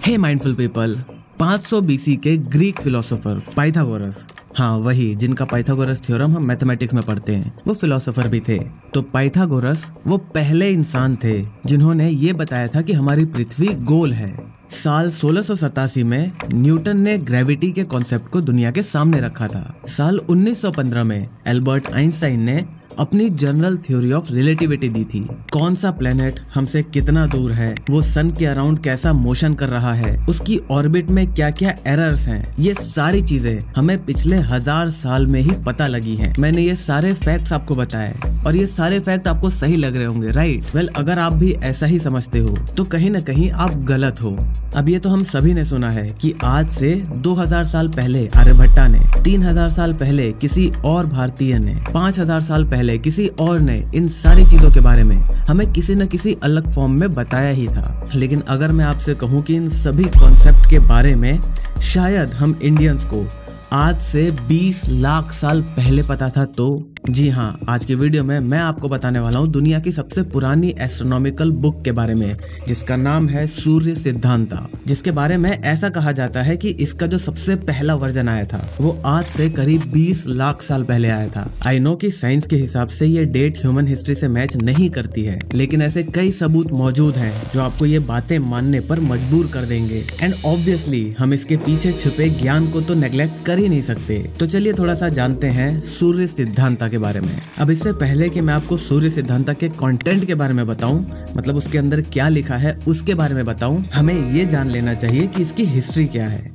हे mindful people, 500 BC के Greek philosopher Pythagoras, हाँ वही जिनका पाइथागोरस थ्योरम हम मैथमेटिक्स में पढ़ते हैं, वो फिलोसोफर भी थे। तो पाइथागोरस वो पहले इंसान थे जिन्होंने ये बताया था कि हमारी पृथ्वी गोल है। साल 1687 में न्यूटन ने ग्रेविटी के कॉन्सेप्ट को दुनिया के सामने रखा था। साल 1915 में एल्बर्ट आइंस्टाइन ने अपनी जनरल थ्योरी ऑफ रिलेटिविटी दी थी। कौन सा प्लेनेट हमसे कितना दूर है, वो सन के अराउंड कैसा मोशन कर रहा है, उसकी ऑर्बिट में क्या क्या एरर्स हैं, ये सारी चीजें हमें पिछले 1000 साल में ही पता लगी हैं। मैंने ये सारे फैक्ट्स आपको बताए और ये सारे फैक्ट आपको सही लग रहे होंगे, राइट? वेल, अगर आप भी ऐसा ही समझते हो तो कहीं ना कहीं आप गलत हो। अब ये तो हम सभी ने सुना है कि आज से 2000 साल पहले आर्यभट्टा ने, 3000 साल पहले किसी और भारतीय ने, 5000 साल पहले किसी और ने इन सारी चीजों के बारे में हमें किसी न किसी अलग फॉर्म में बताया ही था। लेकिन अगर मैं आपसे कहूँ कि इन सभी कॉन्सेप्ट के बारे में शायद हम इंडियंस को आज से 20 लाख साल पहले पता था, तो जी हाँ, आज की वीडियो में मैं आपको बताने वाला हूँ दुनिया की सबसे पुरानी एस्ट्रोनॉमिकल बुक के बारे में, जिसका नाम है सूर्य सिद्धांता। जिसके बारे में ऐसा कहा जाता है कि इसका जो सबसे पहला वर्जन आया था वो आज से करीब 20 लाख साल पहले आया था। आई नो कि साइंस के हिसाब से ये डेट ह्यूमन हिस्ट्री से मैच नहीं करती है, लेकिन ऐसे कई सबूत मौजूद हैं जो आपको ये बातें मानने पर मजबूर कर देंगे। एंड ऑब्वियसली हम इसके पीछे छिपे ज्ञान को तो नेग्लेक्ट कर ही नहीं सकते। तो चलिए थोड़ा सा जानते हैं सूर्य सिद्धांता के बारे में। अब इससे पहले कि मैं आपको सूर्य सिद्धांता के कंटेंट के बारे में बताऊं, मतलब उसके अंदर क्या लिखा है उसके बारे में बताऊं, हमें ये जान लेना चाहिए कि इसकी हिस्ट्री क्या है।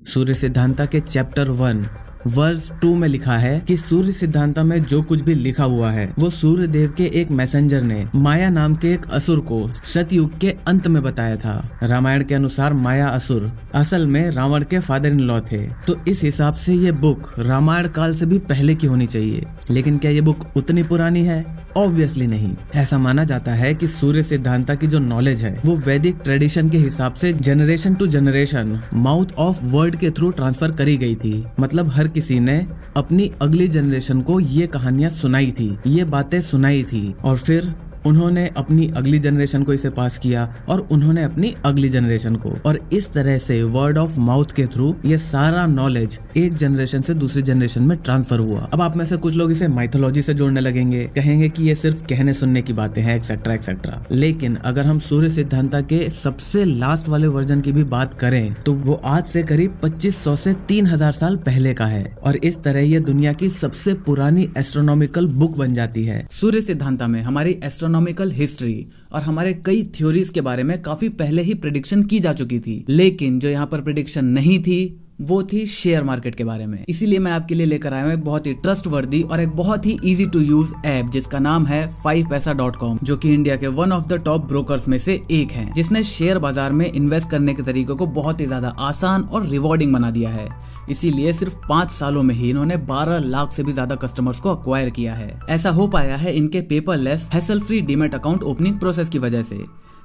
सूर्य सिद्धांता के चैप्टर 1 वर्स 2 में लिखा है कि सूर्य सिद्धांता में जो कुछ भी लिखा हुआ है वो सूर्य देव के एक मैसेंजर ने माया नाम के एक असुर को सतयुग के अंत में बताया था। रामायण के अनुसार माया असुर असल में रावण के फादर इन लॉ थे। तो इस हिसाब से ये बुक रामायण काल से भी पहले की होनी चाहिए। लेकिन क्या ये बुक उतनी पुरानी है? ऑब्वियसली नहीं। ऐसा माना जाता है कि सूर्य सिद्धांता की जो नॉलेज है वो वैदिक ट्रेडिशन के हिसाब से generation to generation mouth of word के थ्रू ट्रांसफर करी गई थी। मतलब हर किसी ने अपनी अगली जनरेशन को ये कहानियां सुनाई थी, ये बातें सुनाई थी, और फिर उन्होंने अपनी अगली जनरेशन को इसे पास किया और उन्होंने अपनी अगली जनरेशन को, और इस तरह से वर्ड ऑफ माउथ के थ्रू ये सारा नॉलेज एक जनरेशन से दूसरी जनरेशन में ट्रांसफर हुआ। अब आप में से कुछ लोग इसे माइथोलॉजी से जोड़ने लगेंगे, कहेंगे कि ये सिर्फ कहने सुनने की बातें हैं, एक्सेट्रा एक्सेट्रा। लेकिन अगर हम सूर्य सिद्धांता के सबसे लास्ट वाले वर्जन की भी बात करें तो वो आज से करीब 2500 से 3000 साल पहले का है, और इस तरह ये दुनिया की सबसे पुरानी एस्ट्रोनॉमिकल बुक बन जाती है। सूर्य सिद्धांता में हमारी एस्ट्रोनॉमिकल हिस्ट्री और हमारे कई थ्योरीज के बारे में काफी पहले ही प्रेडिक्शन की जा चुकी थी। लेकिन जो यहाँ पर प्रेडिक्शन नहीं थी वो थी शेयर मार्केट के बारे में। इसीलिए मैं आपके लिए लेकर आया हूँ एक बहुत ही ट्रस्टवर्दी और एक बहुत ही इजी टू यूज ऐप जिसका नाम है 5paisa.com, जो कि इंडिया के one of the top brokers में से एक है, जिसने शेयर बाजार में इन्वेस्ट करने के तरीकों को बहुत ही ज्यादा आसान और रिवॉर्डिंग बना दिया है। इसीलिए सिर्फ 5 सालों में ही इन्होंने 12 लाख से भी ज्यादा कस्टमर्स को अक्वायर किया है। ऐसा हो पाया है इनके paperless hassle free demat account opening process की वजह से।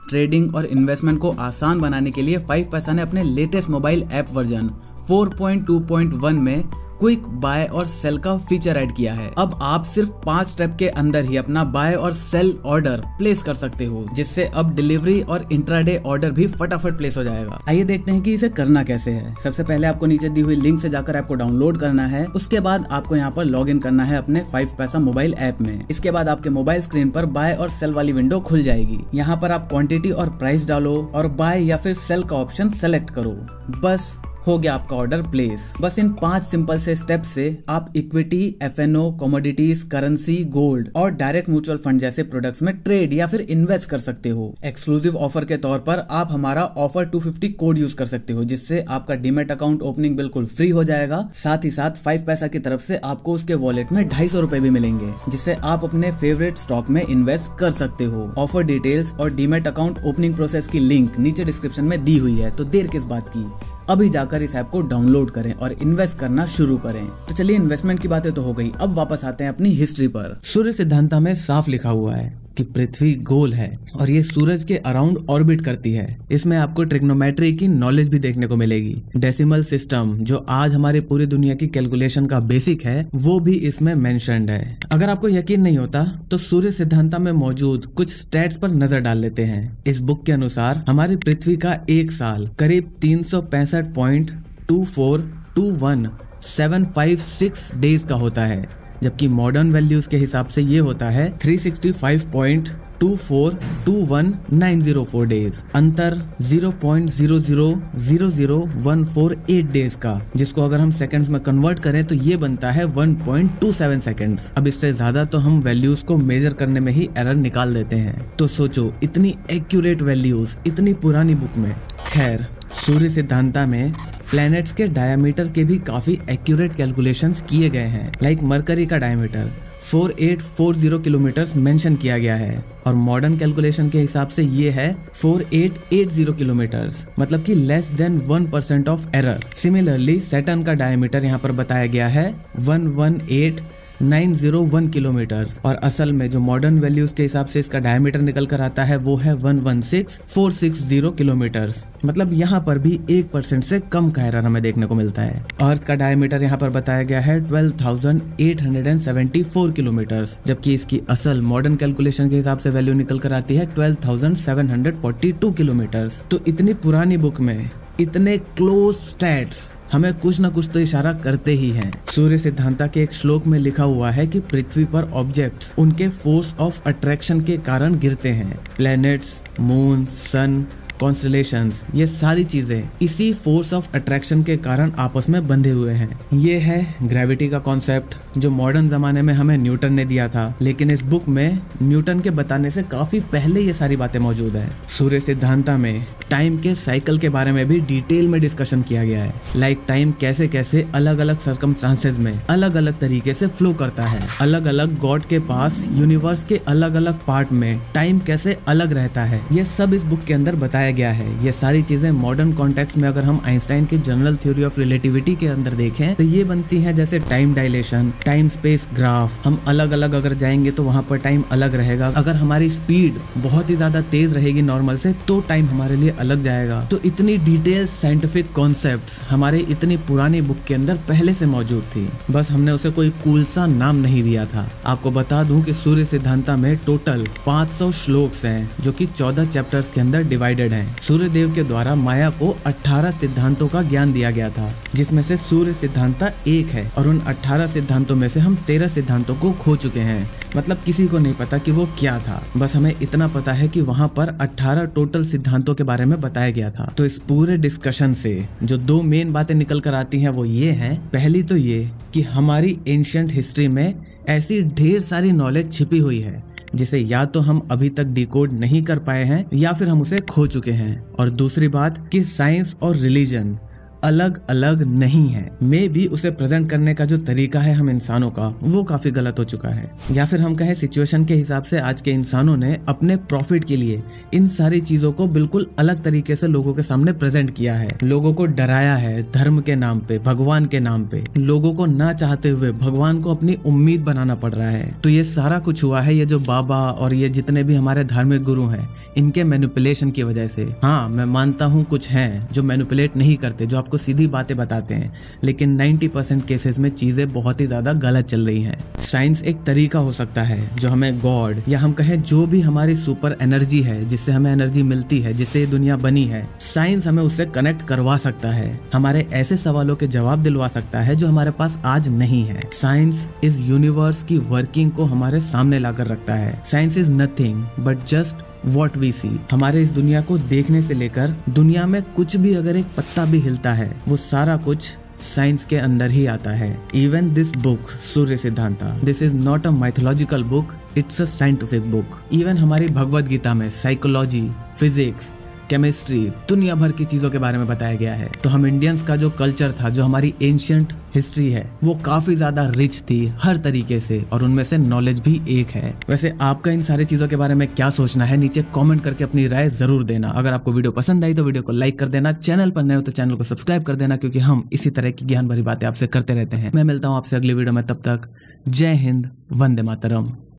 ट्रेडिंग और इन्वेस्टमेंट को आसान बनाने के लिए 5paisa ने अपने लेटेस्ट मोबाइल ऐप वर्जन 4.2.1 में क्विक बाय और सेल का फीचर ऐड किया है। अब आप सिर्फ 5 स्टेप के अंदर ही अपना बाय और सेल ऑर्डर प्लेस कर सकते हो, जिससे अब डिलीवरी और इंट्राडे ऑर्डर भी फटाफट प्लेस हो जाएगा। आइए देखते हैं कि इसे करना कैसे है। सबसे पहले आपको नीचे दी हुई लिंक से जाकर ऐप को डाउनलोड करना है। उसके बाद आपको यहाँ पर लॉग इन करना है अपने 5paisa मोबाइल ऐप में। इसके बाद आपके मोबाइल स्क्रीन पर बाय और सेल वाली विंडो खुल जाएगी। यहाँ पर आप क्वांटिटी और प्राइस डालो और बाय या फिर सेल का ऑप्शन सेलेक्ट करो। बस हो गया आपका ऑर्डर प्लेस। बस इन 5 सिंपल से स्टेप से आप equity, FNO, commodities, currency, gold और डायरेक्ट म्यूचुअल फंड जैसे प्रोडक्ट्स में ट्रेड या फिर इन्वेस्ट कर सकते हो। एक्सक्लूसिव ऑफर के तौर पर आप हमारा ऑफर 250 कोड यूज कर सकते हो, जिससे आपका डीमैट अकाउंट ओपनिंग बिल्कुल फ्री हो जाएगा। साथ ही साथ 5paisa की तरफ से आपको उसके वॉलेट में 250 रुपए भी मिलेंगे, जिससे आप अपने फेवरेट स्टॉक में इन्वेस्ट कर सकते हो। ऑफर डिटेल्स और डीमैट अकाउंट ओपनिंग प्रोसेस की लिंक नीचे डिस्क्रिप्शन में दी हुई है, तो देर किस बात की, अभी जाकर इस ऐप को डाउनलोड करें और इन्वेस्ट करना शुरू करें। तो चलिए, इन्वेस्टमेंट की बातें तो हो गई, अब वापस आते हैं अपनी हिस्ट्री पर। सूर्य सिद्धांता में साफ लिखा हुआ है कि पृथ्वी गोल है और ये सूरज के अराउंड ऑर्बिट करती है। इसमें आपको ट्रिग्नोमेट्री की नॉलेज भी देखने को मिलेगी। डेसिमल सिस्टम जो आज हमारी पूरी दुनिया की कैलकुलेशन का बेसिक है वो भी इसमें मेंशन्ड है। अगर आपको यकीन नहीं होता तो सूर्य सिद्धांता में मौजूद कुछ स्टैट्स पर नजर डाल लेते हैं। इस बुक के अनुसार हमारी पृथ्वी का एक साल करीब 365.2421756 डेज का होता है, जबकि मॉडर्न वैल्यूज के हिसाब से ये होता है 365.2421904 डेज। अंतर 0.0000148 डेज का, जिसको अगर हम सेकंड्स में कन्वर्ट करें तो ये बनता है 1.27 सेकंड्स। अब इससे ज्यादा तो हम वैल्यूज को मेजर करने में ही एरर निकाल देते हैं। तो सोचो इतनी एक्यूरेट वैल्यूज इतनी पुरानी बुक में। खैर, सूर्य सिद्धांता में प्लैनेट्स के डायमीटर के भी काफी एक्यूरेट कैलकुलेशंस किए गए हैं। लाइक मरकरी का डायमीटर 4840 किलोमीटर्स मेंशन किया गया है और मॉडर्न कैलकुलेशन के हिसाब से ये है 4880 किलोमीटर्स, मतलब कि less than 1% of error. Similarly Saturn का डायमीटर यहाँ पर बताया गया है 118901 किलोमीटर्स और असल में जो मॉडर्न वैल्यूज के हिसाब से इसका डायमीटर निकल कर आता है वो है 116460 किलोमीटर्स। मतलब यहाँ पर भी 1% से कम का एरर हमें देखने को मिलता है। अर्थ का डायमीटर यहाँ पर बताया गया है 12,874 किलोमीटर्स, जबकि इसकी असल मॉडर्न कैलकुलेशन के हिसाब से वैल्यू निकल कर आती है 12,742 किलोमीटर्स। तो इतनी पुरानी बुक में इतने क्लोज स्टैट्स हमें कुछ न कुछ तो इशारा करते ही हैं। सूर्य सिद्धांता के एक श्लोक में लिखा हुआ है कि पृथ्वी पर ऑब्जेक्ट्स उनके फोर्स ऑफ अट्रैक्शन के कारण गिरते हैं। प्लैनेट्स, मून, सन, कॉन्स्टलेशंस, ये सारी चीजें इसी फोर्स ऑफ अट्रैक्शन के कारण आपस में बंधे हुए हैं। ये है ग्रेविटी का कॉन्सेप्ट जो मॉडर्न जमाने में हमें न्यूटन ने दिया था, लेकिन इस बुक में न्यूटन के बताने से काफी पहले ये सारी बातें मौजूद है। सूर्य सिद्धांता में टाइम के साइकिल के बारे में भी डिटेल में डिस्कशन किया गया है। लाइक टाइम कैसे कैसे अलग अलग सर्कमस्टांसेस में अलग अलग तरीके से फ्लो करता है। अलग अलग गॉड के पास यूनिवर्स के अलग अलग पार्ट में टाइम कैसे अलग रहता है, ये सब इस बुक के अंदर बताया गया है। ये सारी चीजें मॉडर्न कॉन्टेक्स्ट में अगर हम आइंस्टाइन की जनरल थ्योरी ऑफ रिलेटिविटी के अंदर देखें तो ये बनती है जैसे time dilation, time space graph. हम अलग अलग अगर जाएंगे तो वहां पर टाइम अलग रहेगा। अगर हमारी स्पीड बहुत ही ज्यादा तेज रहेगी नॉर्मल से तो टाइम हमारे लिए अलग जाएगा। तो इतनी डिटेल साइंटिफिक कॉन्सेप्ट्स हमारे इतनी पुरानी बुक के अंदर पहले से मौजूद थी, बस हमने उसे कोई कूल सा नाम नहीं दिया था। आपको बता दूं कि सूर्य सिद्धांता में टोटल 500 श्लोक्स हैं जो कि 14 चैप्टर्स के अंदर डिवाइडेड हैं। सूर्य देव के द्वारा माया को 18 सिद्धांतों का ज्ञान दिया गया था, जिसमें से सूर्य सिद्धांता एक है और उन 18 सिद्धांतों में से हम 13 सिद्धांतों को खो चुके हैं। मतलब किसी को नहीं पता कि वो क्या था, बस हमें इतना पता है कि वहाँ पर 18 टोटल सिद्धांतों के बारे में बताया गया था। तो इस पूरे डिस्कशन से जो दो मेन बातें निकल कर आती हैं वो ये हैं। पहली तो ये कि हमारी एंशिएंट हिस्ट्री में ऐसी ढेर सारी नॉलेज छिपी हुई है जिसे या तो हम अभी तक डिकोड नहीं कर पाए हैं या फिर हम उसे खो चुके हैं। और दूसरी बात कि साइंस और रिलीजन अलग अलग नहीं है। मे भी उसे प्रेजेंट करने का जो तरीका है हम इंसानों का वो काफी गलत हो चुका है, या फिर हम कहें सिचुएशन के हिसाब से आज के इंसानों ने अपने प्रॉफिट के लिए इन सारी चीजों को बिल्कुल अलग तरीके से लोगों के सामने प्रेजेंट किया है। लोगों को डराया है धर्म के नाम पे, भगवान के नाम पे। लोगों को ना चाहते हुए भगवान को अपनी उम्मीद बनाना पड़ रहा है। तो ये सारा कुछ हुआ है ये जो बाबा और ये जितने भी हमारे धार्मिक गुरु हैं इनके मैनिपुलेशन की वजह से। हाँ, मैं मानता हूँ कुछ हैं जो मैनिपुलेट नहीं करते, जो को सीधी बातें बताते हैं, लेकिन 90% केसेस में चीजें बहुत ही ज्यादा गलत चल रही हैं। साइंस एक तरीका हो सकता है जो हमें गॉड या हम कहें जो भी हमारी सुपर एनर्जी है जिससे हमें एनर्जी मिलती है, जिससे ये दुनिया बनी है, साइंस हमें उससे कनेक्ट करवा सकता है। हमारे ऐसे सवालों के जवाब दिलवा सकता है जो हमारे पास आज नहीं है। साइंस इस यूनिवर्स की वर्किंग को हमारे सामने लाकर रखता है। Science is nothing but just What we see। हमारे इस दुनिया को देखने से लेकर दुनिया में कुछ भी अगर एक पत्ता भी हिलता है वो सारा कुछ साइंस के अंदर ही आता है। Even this book Surya Siddhanta, this is not a mythological book, it's a scientific book. Even हमारी भगवत गीता में साइकोलॉजी, फिजिक्स, केमिस्ट्री, दुनिया भर की चीजों के बारे में बताया गया है। तो हम इंडियंस का जो कल्चर था, जो हमारी एंशिएंट हिस्ट्री है, वो काफी ज्यादा रिच थी हर तरीके से, और उनमें से नॉलेज भी एक है। वैसे आपका इन सारी चीजों के बारे में क्या सोचना है नीचे कमेंट करके अपनी राय जरूर देना। अगर आपको वीडियो पसंद आई तो वीडियो को लाइक कर देना, चैनल पर नए हो तो चैनल को सब्सक्राइब कर देना, क्योंकि हम इसी तरह की ज्ञान भरी बातें आपसे करते रहते हैं। मैं मिलता हूँ आपसे अगली वीडियो में, तब तक जय हिंद, वंदे मातरम।